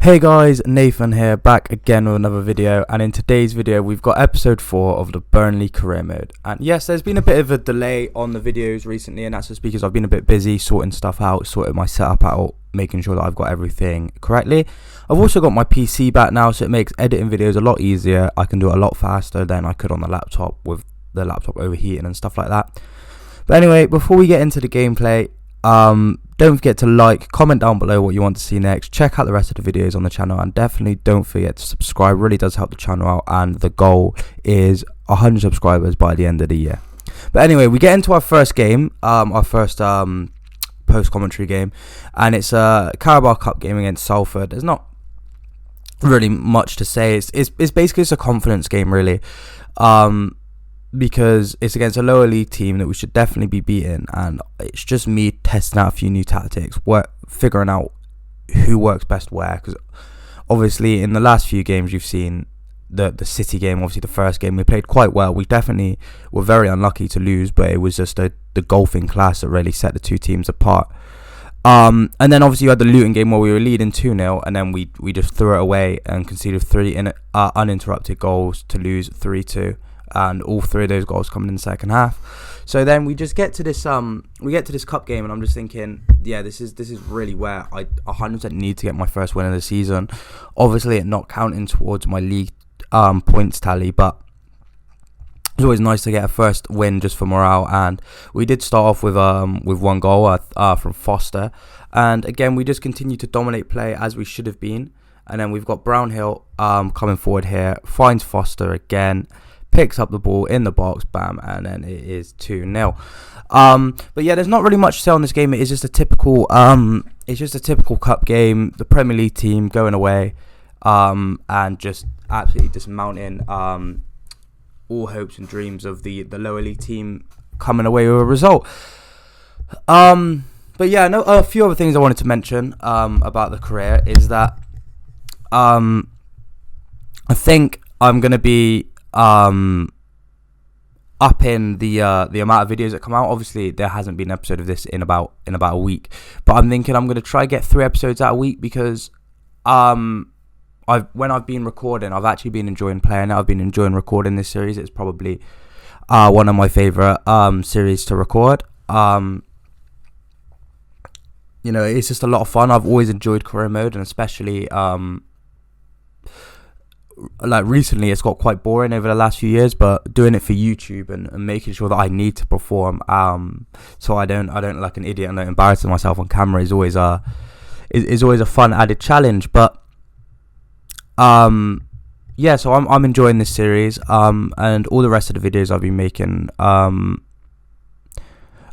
Hey guys, Nathan here, back again with another video, and in today's video we've got episode 4 of the Burnley Career Mode. And yes, there's been a bit of a delay on the videos recently, and that's just because I've been a bit busy sorting stuff out, sorting my setup out, making sure that I've got everything correctly. I've also got my PC back now, so it makes editing videos a lot easier. I can do it a lot faster than I could on the laptop with the laptop overheating and stuff like that. But anyway, before we get into the gameplay, don't forget to like, comment down below what you want to see next, check out the rest of the videos on the channel, and definitely don't forget to subscribe. It really does help the channel out, and the goal is 100 subscribers by the end of the year. But anyway, we get into our first game, our first post-commentary game, and it's a Carabao Cup game against Salford. There's not really much to say. It's basically just a confidence game, really. Because it's against a lower league team that we should definitely be beating, and it's just me testing out a few new tactics, figuring out who works best where. Because obviously in the last few games you've seen the City game, obviously the first game we played quite well. We definitely were very unlucky to lose, but it was just the golfing class that really set the two teams apart. And then obviously you had the Luton game where we were leading 2-0, and then we just threw it away and conceded 3 uninterrupted goals to lose 3-2. And all 3 of those goals coming in the second half. So then we just get to this cup game, and I'm just thinking, yeah, this is really where I 100% need to get my first win of the season. Obviously, it not counting towards my league points tally, but it's always nice to get a first win just for morale. And we did start off with 1 goal from Foster, and again we just continue to dominate play as we should have been. And then we've got Brownhill coming forward here, finds Foster again, picks up the ball in the box, bam, and then it is 2-0. But yeah, there's not really much to say on this game. It is just a typical cup game. The Premier League team going away, and just absolutely dismounting all hopes and dreams of the lower league team coming away with a result. But yeah, a few other things I wanted to mention about the career is that I think I'm gonna be upping the amount of videos that come out. Obviously there hasn't been an episode of this in about a week, but I'm thinking I'm going to try get 3 episodes out a week, because when I've been recording, I've actually been enjoying playing it. I've been enjoying recording this series. It's probably one of my favorite series to record. It's just a lot of fun. I've always enjoyed career mode, and especially like recently it's got quite boring over the last few years, but doing it for YouTube and making sure that I need to perform so I don't look like an idiot and don't embarrass myself on camera is always a fun added challenge. But yeah, so I'm enjoying this series, and all the rest of the videos I've been making.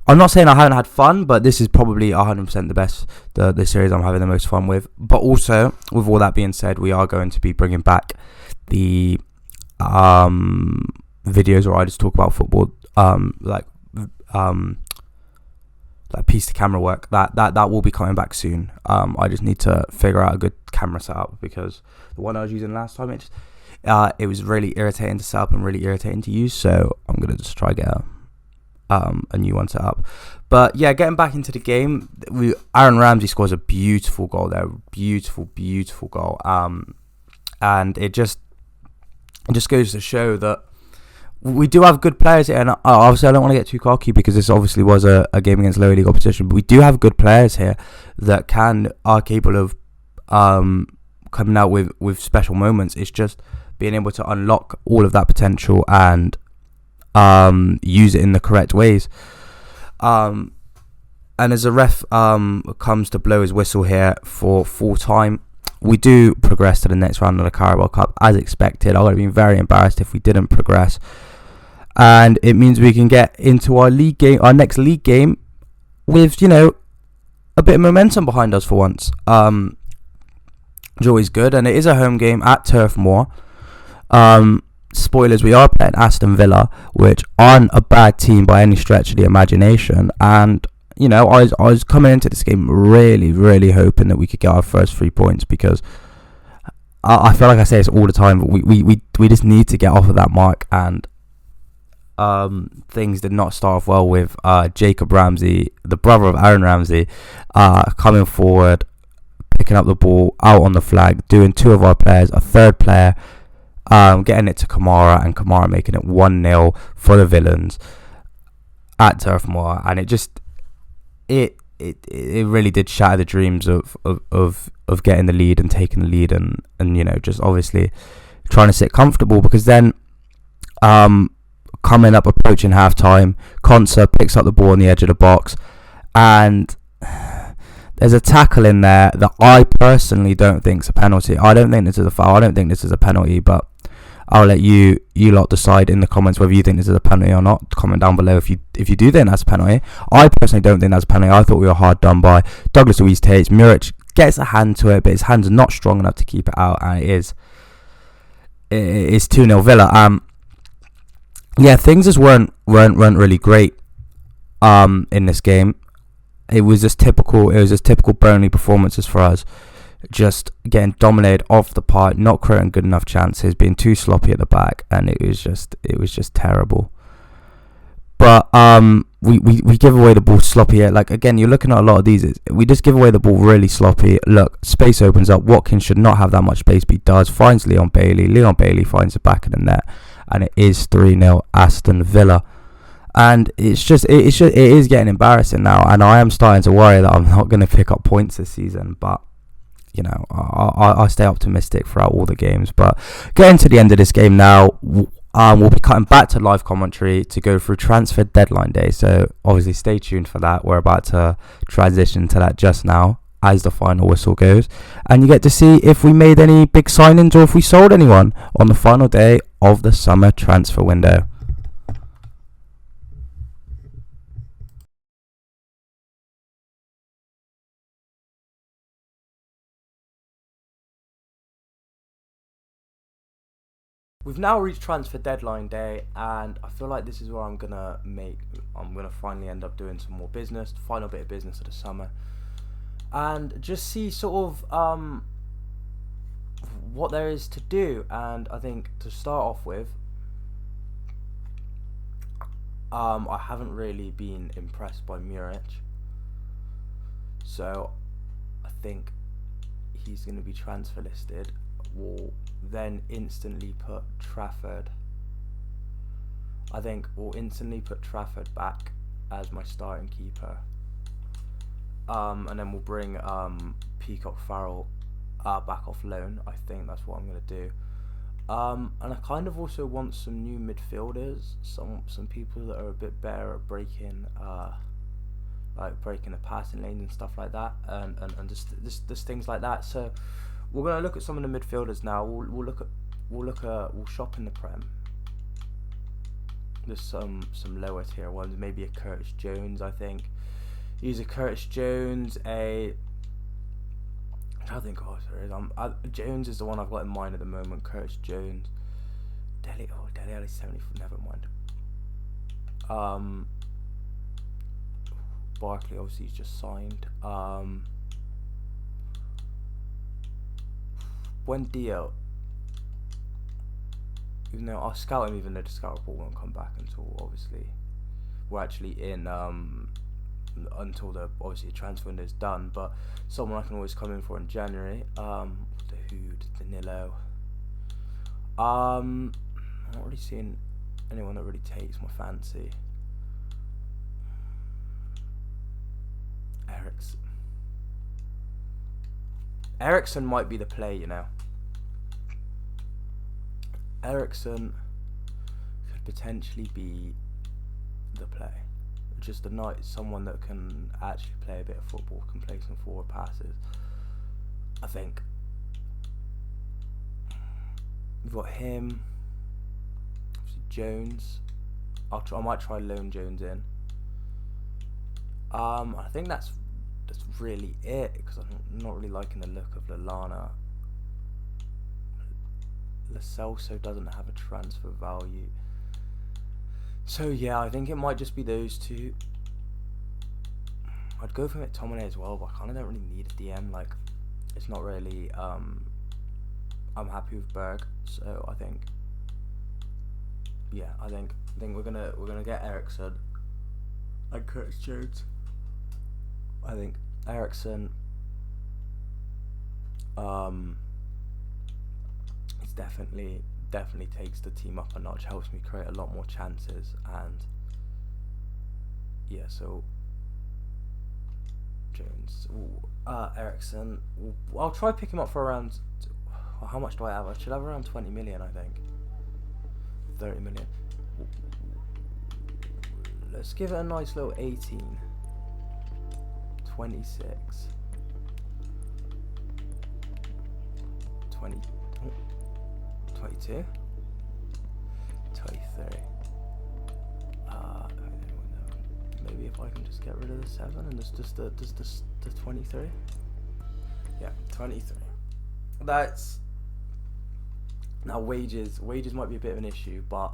I'm not saying I haven't had fun, but this is probably 100% the best, the series I'm having the most fun with. But also, with all that being said, we are going to be bringing back the videos where I just talk about football, like piece to camera work. That will be coming back soon. I just need to figure out a good camera setup, because the one I was using last time, it was really irritating to set up and really irritating to use. So I'm gonna just try get a new one set up. But yeah, getting back into the game, Aaron Ramsey scores a beautiful goal there, beautiful goal, and it just goes to show that we do have good players here. And obviously I don't want to get too cocky, because this obviously was a game against lower league opposition, but we do have good players here that are capable of coming out with special moments. It's just being able to unlock all of that potential and use it in the correct ways. And as the ref comes to blow his whistle here for full time, we do progress to the next round of the Carabao Cup as expected. I would have been very embarrassed if we didn't progress, and it means we can get into our next league game with a bit of momentum behind us for once. It's always good, and it is a home game at Turf Moor. Spoilers, we are playing Aston Villa, which aren't a bad team by any stretch of the imagination. And I was coming into this game really hoping that we could get our first 3 points, because I feel like I say this all the time, but we just need to get off of that mark. And things did not start off well with Jacob Ramsey, the brother of Aaron Ramsey, coming forward, picking up the ball out on the flag, doing 2 of our players, a third player, getting it to Kamara, and Kamara making it 1-0 for the Villains at Turf Moor. And it really did shatter the dreams of getting the lead and taking the lead, and just obviously trying to sit comfortable, because then approaching half time, Konsa picks up the ball on the edge of the box, and there's a tackle in there that I personally don't think is a penalty. I don't think this is a foul. I don't think this is a penalty, but I'll let you lot decide in the comments whether you think this is a penalty or not. Comment down below if you do think that's a penalty. I personally don't think that's a penalty. I thought we were hard done by. Douglas Luiz takes, Muric gets a hand to it, but his hands are not strong enough to keep it out, and it is 2-0 Villa. Things just weren't really great in this game. It was just typical Burnley performances for us. Just getting dominated off the park, not creating good enough chances, being too sloppy at the back, and it was just terrible. But we give away the ball sloppy. Like, again, you're looking at a lot of these. We just give away the ball really sloppy. Look, space opens up. Watkins should not have that much space, but he does. Finds Leon Bailey. Leon Bailey finds the back of the net, and it is 3-0 Aston Villa. And it is getting embarrassing now, and I am starting to worry that I'm not going to pick up points this season. But I stay optimistic throughout all the games. But getting to the end of this game now, we'll be cutting back to live commentary to go through transfer deadline day. So obviously stay tuned for that. We're about to transition to that just now as the final whistle goes, and you get to see if we made any big signings or if we sold anyone on the final day of the summer transfer window. We've now reached transfer deadline day, and I feel like this is where I'm gonna finally end up doing some more business, final bit of business of the summer, and just see sort of what there is to do. And I think to start off with, I haven't really been impressed by Muric, so I think he's going to be transfer listed. We'll then instantly put Trafford. I think we'll instantly put Trafford back as my starting keeper, and then we'll bring Peacock Farrell back off loan. I think that's what I'm going to do. And I kind of also want some new midfielders, some people that are a bit better at breaking the passing lanes and stuff like that, and just things like that. So we're gonna look at some of the midfielders now. We'll shop in the Prem. There's some lower tier ones, maybe a Curtis Jones. I think he's a Curtis Jones. I think Jones is the one I've got in mind at the moment. Curtis Jones. Dele Alli 70. Never mind. Barkley obviously he's just signed. Buendia. Even though I'll scout him, even though the scout report won't come back until obviously we're actually in until the transfer window is done. But someone I can always come in for in January. The Hood, Danilo. I'm not really seeing anyone that really takes my fancy. Ericsson might be the play, you know. Ericsson could potentially be the play. Just someone that can actually play a bit of football, can play some forward passes. I think we've got him. Jones. I might try loan Jones in. I think that's really it, because I'm not really liking the look of Lallana. Lo Celso doesn't have a transfer value, so yeah, I think it might just be those two. I'd go for McTominay as well, but I kind of don't really need a DM. Like, it's not really. I'm happy with Berg, so I think. Yeah, I think we're gonna get Ericsson and Curtis Jones. I think Ericsson, It's definitely takes the team up a notch, helps me create a lot more chances, and yeah, so Jones, Ericsson, I'll try pick him up for around, how much do I have? I should have around 20 million, I think. 30 million. Let's give it a nice little 18. 26. 20. 22. 23. Maybe if I can just get rid of the 7 and just the 23. Yeah, 23. That's now wages might be a bit of an issue, but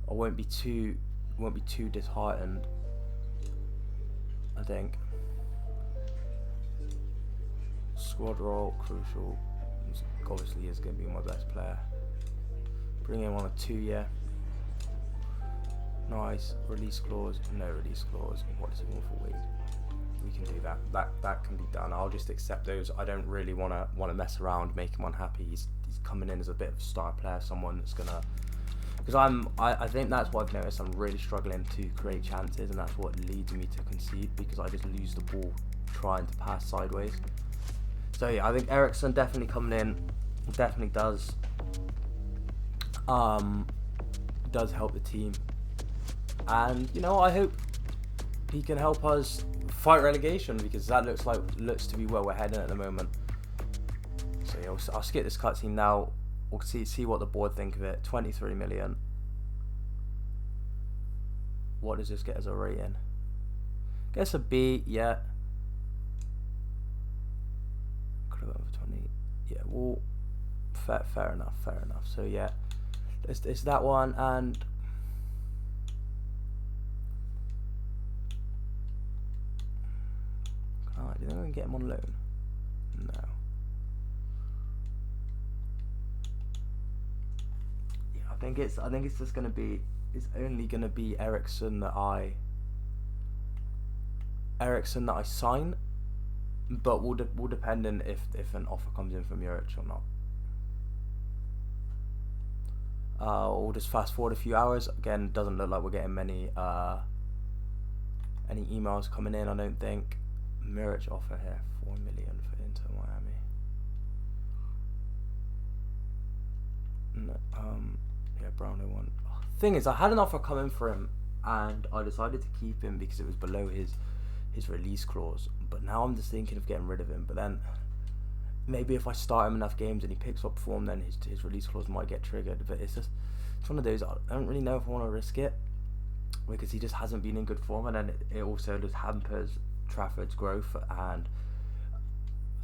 I won't be too disheartened, I think. Squad role crucial, obviously is going to be my best player. Bring him on a 2-year. Nice. Release clause, no release clause. What does he want for wage? We can do that. That can be done. I'll just accept those. I don't really want to mess around, make him unhappy. He's coming in as a bit of a star player, someone that's gonna. Because I think that's what I've noticed. I'm really struggling to create chances, and that's what leads me to concede, because I just lose the ball trying to pass sideways. So yeah, I think Ericsson definitely coming in definitely does help the team, and you know, I hope he can help us fight relegation, because that looks to be where we're heading at the moment. So yeah, I'll skip this cutscene now. We'll see what the board think of it. 23 million. What does this get as a rating? Guess a B. Yeah. Could have gone for 20. Yeah. Well, fair enough. So yeah, it's that one, and do you think I can get him on loan? No. I think it's just gonna be, it's only gonna be Ericsson that I sign, but will depend on if an offer comes in from Juric or not. We'll just fast forward a few hours. Again, doesn't look like we're getting many emails coming in, I don't think. Juric offer here, 4 million for Inter Miami. No, yeah, Brownlow one. Thing is, I had an offer coming for him, and I decided to keep him because it was below his release clause. But now I'm just thinking of getting rid of him. But then maybe if I start him enough games and he picks up form, then his release clause might get triggered. But it's one of those, I don't really know if I want to risk it, because he just hasn't been in good form, and then it also just hampers Trafford's growth. And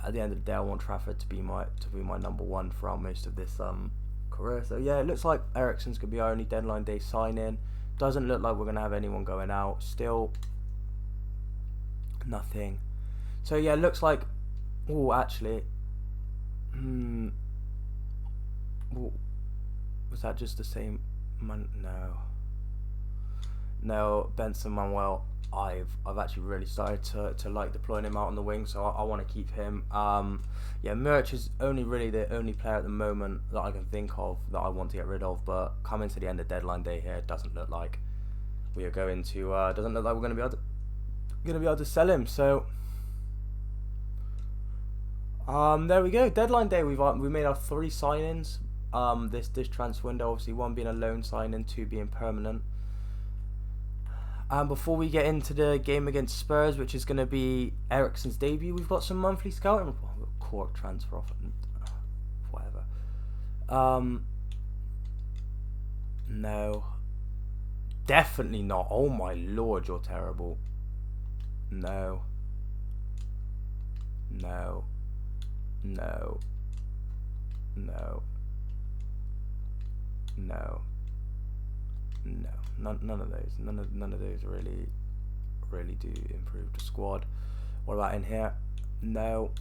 at the end of the day, I want Trafford to be my number one throughout most of this career. So yeah, it looks like Ericsson's gonna be our only deadline day sign-in. Doesn't look like we're gonna have anyone going out. Still nothing. So yeah, it looks like, oh, actually, was that just the same man? No, Benson Manuel. I've actually really started to like deploying him out on the wing, so I want to keep him. Yeah, Juric is really the only player at the moment that I can think of that I want to get rid of. But coming to the end of deadline day here, it doesn't look like we are going to. Doesn't look like we're going to be able to sell him. So there we go. Deadline day. We made our 3 signings. This transfer window, obviously 1 being a loan signing, 2 being permanent. Before we get into the game against Spurs, which is going to be Ericsson's debut, we've got some monthly scouting report. Cork transfer offer, whatever. No, definitely not. Oh my lord, you're terrible. No. None of those. None of those really do improve the squad. What about in here? No.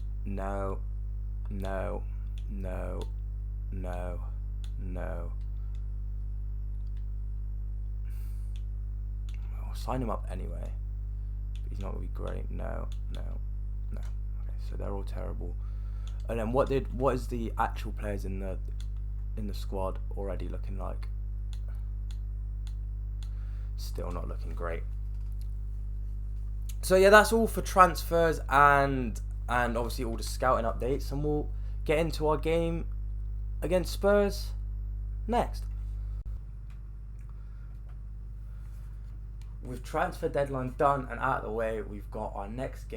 I'll sign him up anyway. But he's not gonna be great. No. Okay, so they're all terrible. And then what is the actual players in the squad already looking like? Still not looking great. So yeah, that's all for transfers and obviously all the scouting updates, and we'll get into our game against Spurs next. With transfer deadline done and out of the way, we've got our next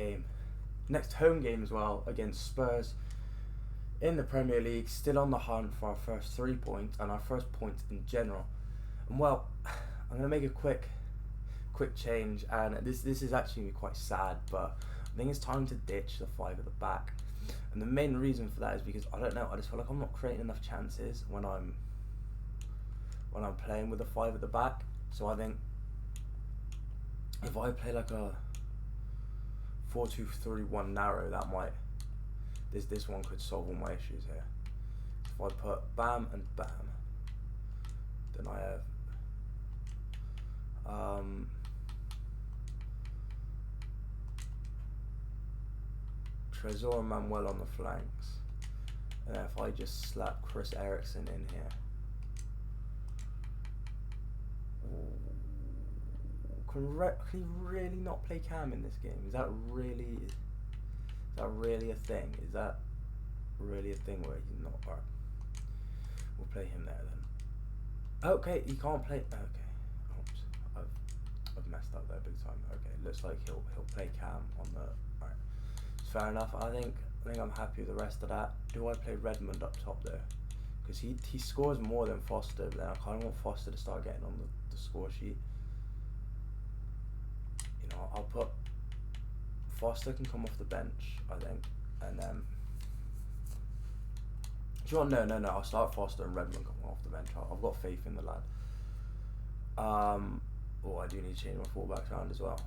home game as well against Spurs in the Premier League, still on the hunt for our first 3 points and our first points in general. And well, I'm going to make a quick change, and this is actually quite sad, but I think it's time to ditch the 5 at the back. And the main reason for that is because I don't know, I just feel like I'm not creating enough chances when I'm playing with the 5 at the back. So I think if I play like a 4-2-3-1 narrow, that might this one could solve all my issues here. If I put Bam and Bam, then I have Trezor and Manuel on the flanks, and then if I just slap Chris Eriksen in here. Can he really not play Cam in this game? Is that really a thing? Is that really a thing where he's not? Alright, we'll play him there then. Okay, he can't play. Okay, oops, I've messed up there big time. Okay, looks like he'll play Cam on the. Alright, fair enough. I think I'm happy with the rest of that. Do I play Redmond up top there? Because he scores more than Foster. But then I kind of want Foster to start getting on the score sheet. I'll put Foster can come off the bench, I think, and then no. I'll start Foster and Redmond coming off the bench. I've got faith in the lad. I do need to change my fullbacks around as well.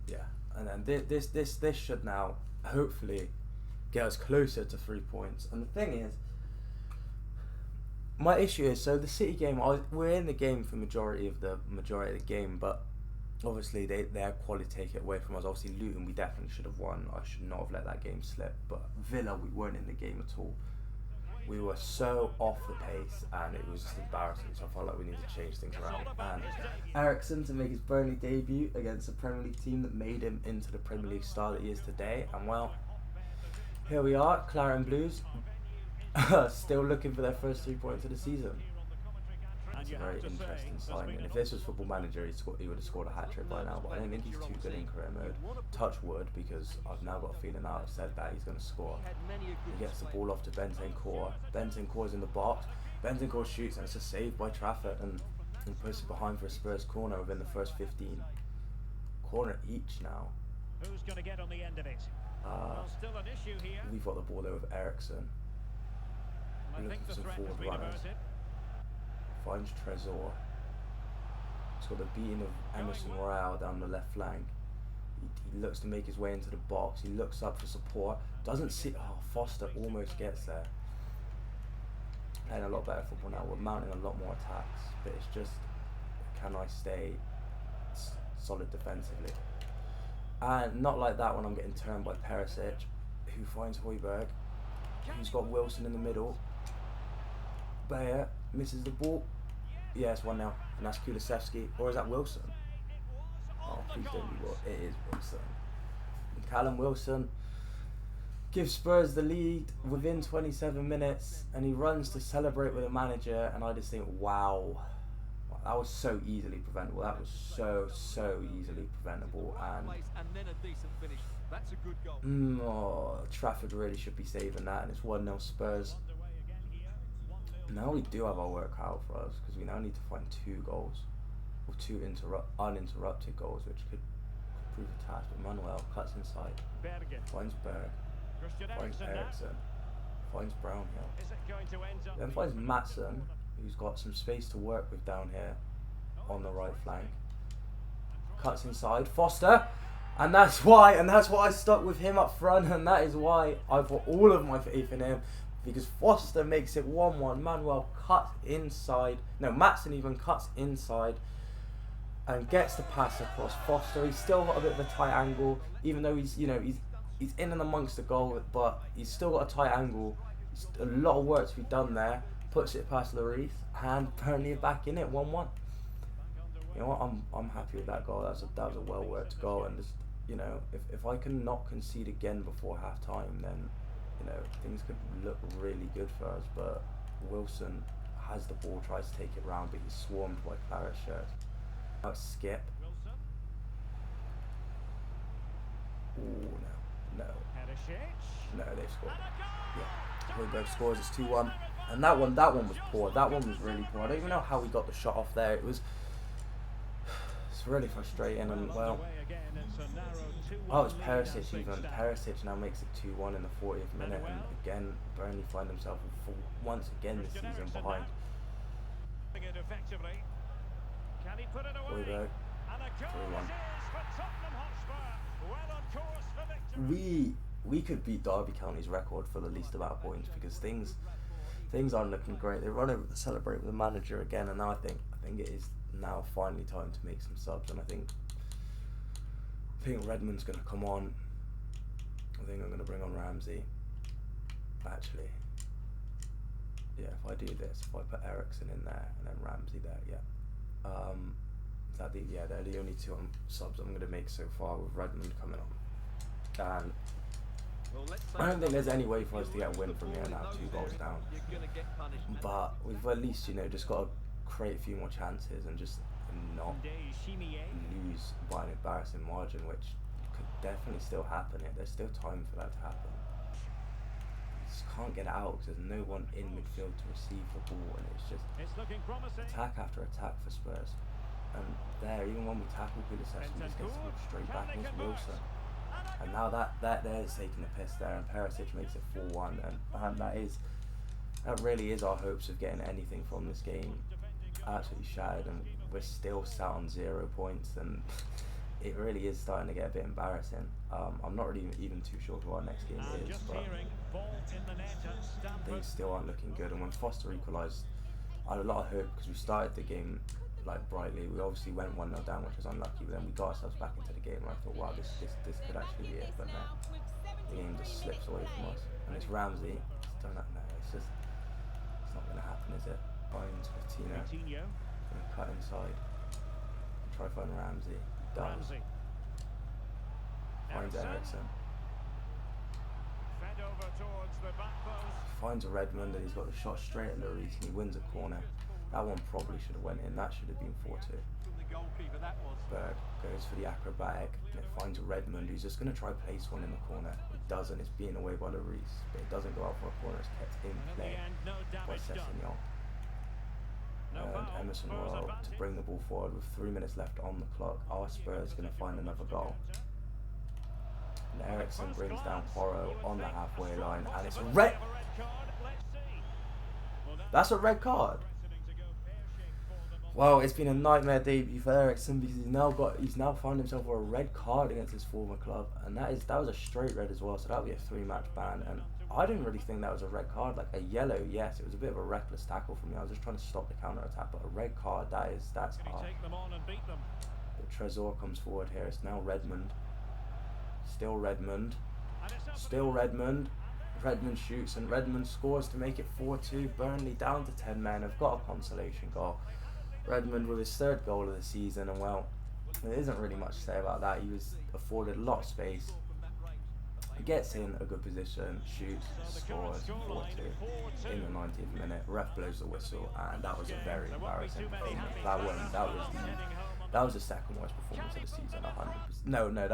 Yeah, and then this should now hopefully get us closer to 3 points. And the thing is, my issue is, so the City game, we're in the game for majority of the game, but obviously their quality take it away from us. Obviously Luton we definitely should have won. I should not have let that game slip. But Villa, we weren't in the game at all. We were so off the pace and it was just embarrassing. So I felt like we needed to change things around. And Eriksen to make his Burnley debut against a Premier League team that made him into the Premier League star that he is today. And well, here we are, Claret and Blues, still looking for their first 3 points of the season. It's a very interesting signing. If this was Football Manager, he would have scored a hat-trick by now, but I don't think he's too good in career mode. Touch wood, because I've now got a feeling now I've said that he's going to score. He gets the ball off to Bentancur. Bentancur's in the box. Bentancur shoots, and it's a save by Trafford, and he puts it behind for a Spurs corner within the first 15. Corner each now. Who's going to get on the end of it? Still an issue here. We've got the ball there with Eriksen. We're looking for some forward runners. Finds Trezor. He's got the beating of Emerson Royale down the left flank. He looks to make his way into the box. He looks up for support. Doesn't see. Oh, Foster almost gets there. Playing a lot better football now. We're mounting a lot more attacks, but it's just, can I stay solid defensively? And not like that when I'm getting turned by Perisic, who finds Højbjerg, who's got Wilson in the middle. Bayer misses the ball. Yeah, it's 1-0, and that's Kulusevski, or is that Wilson? Oh, please don't be Wilson. It is Wilson. And Callum Wilson gives Spurs the lead within 27 minutes, and he runs to celebrate with the manager, and I just think, wow, that was so easily preventable. That was so easily preventable, and Trafford really should be saving that, and it's 1-0 Spurs. Now we do have our work cut out for us, because we now need to find 2 goals, or 2 uninterrupted goals, which could prove a task. But Manuel cuts inside, finds Berg, finds Eriksen, finds Brownhill, then finds Maatsen, who's got some space to work with down here on the right flank. Cuts inside, Foster, and that's why I stuck with him up front, and that is why I've got all of my faith in him. Because Foster makes it 1-1. Manuel cuts inside. No, Maatsen even cuts inside and gets the pass across. Foster, he's still got a bit of a tight angle, even though he's He's in and amongst the goal, but he's still got a tight angle. A lot of work to be done there. Puts it past Lloris, and Burnley are back in it, 1-1. You know what? I'm happy with that goal. That was a well worked goal, and just, you know, if I can not concede again before half time, then, you know, things could look really good for us. But Wilson has the ball, tries to take it round, but he's swarmed by Claret shirts. Now it's Skip. Ooh, no. No, they've scored. Yeah, Højbjerg scores. It's 2-1, and that one was poor. That one was really poor. I don't even know how we got the shot off there. It's really frustrating, and well, it's Perisic even. Perisic now makes it 2-1 in the 40th minute, and again, Burnley find themselves once again this season behind. Højbjerg, 3-1. We could beat Derby County's record for the least amount of points, because things aren't looking great. They run over to celebrate with the manager again, and now I think it is now finally time to make some subs, and I think Redmond's going to come on. I think I'm going to bring on Ramsey. Actually, yeah, if I do this, if I put Ericsson in there and then Ramsey there, they're the only two subs I'm going to make so far, with Redmond coming on. And I don't think there's any way for us to get a win from here now, 2 goals down. But we've at least, you know, just got to create a few more chances and just not lose by an embarrassing margin, which could definitely still happen. There's still time for that to happen. We just can't get it out because there's no one in midfield to receive the ball, and it's just attack after attack for Spurs. And there, even when we tackle Kulusevski, we just get straight back into Wilson. And now that there's taking a piss there, and Perisic makes it 4-1, and that really is our hopes of getting anything from this game absolutely shattered, and we're still sat on 0 points, and it really is starting to get a bit embarrassing. I'm not really even too sure who our next game is, but things still aren't looking good. And when Foster equalised, I had a lot of hope because we started the game like brightly. We obviously went 1-0 down, which was unlucky, but then we got ourselves back into the game, and I thought, wow, this could actually be it. But no, the game just slips away from us, and it's Ramsey. It's not going to happen, is it? Finds Coutinho, gonna cut inside, try to find Ramsey. Does. Finds Ericsson. Finds a Redmond, and he's got the shot straight at Lloris, and he wins a corner. That one probably should have went in. That should have been 4-2. Berg goes for the acrobatic, and it finds a Redmond, who's just going to try to place one in the corner. It doesn't. It's being away by Lloris, but it doesn't go out for a corner. It's kept in play by Sessegnon. And Emerson Royal to bring the ball forward with 3 minutes left on the clock. Our Spurs going to find another goal. And Ericsson brings down Porro on the halfway line, and it's a red. That's a red card. Well, it's been a nightmare debut for Ericsson, because he's now found himself with a red card against his former club, and that was a straight red as well. So that'll be a 3-match ban, and I didn't really think that was a red card. Like a yellow, yes, it was a bit of a reckless tackle from me. I was just trying to stop the counter attack, but a red card, that's hard. But Trezor comes forward here. It's now Redmond. Still Redmond. Still Redmond. Redmond shoots, and Redmond scores to make it 4-2. Burnley down to 10 men. Have got a consolation goal. Redmond with his 3rd goal of the season, and well, there isn't really much to say about that. He was afforded a lot of space. He gets in a good position, shoots, scores, 4-2 in the 90th minute. Ref blows the whistle, and that was a very embarrassing performance. That was the second worst performance of the season, 100%. No, it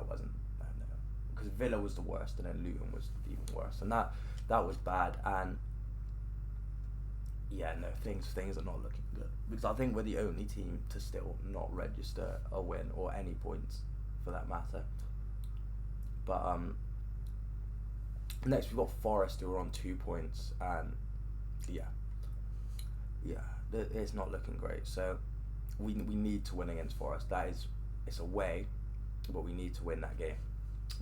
wasn't. No, because Villa was the worst, and then Luton was even worse, and that was bad. And yeah, no, things are not looking good, because I think we're the only team to still not register a win or any points for that matter. But next we've got Forest, who are on 2 points, and yeah, it's not looking great. So we need to win against Forest. It's away, but we need to win that game.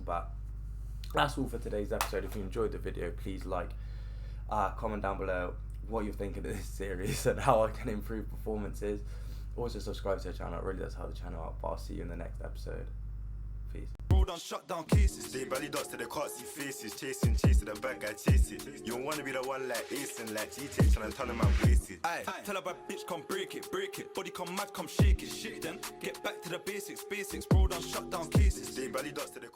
But that's all for today's episode. If you enjoyed the video, please like, comment down below what you're thinking of this series and how I can improve performances. Also subscribe to the channel. It really does help the channel out. But I'll see you in the next episode. Peace. bro, done shut down cases. They belly dots to the can't see faces. Chasing to the bad guy chase it. You don't wanna be the one like Ace and like GT tryna tell him I'm wasted. Aye, tell a bad bitch come break it. Body come mad, come shake it. Then get back to the basics, bro, done shut down cases. They belly dots to the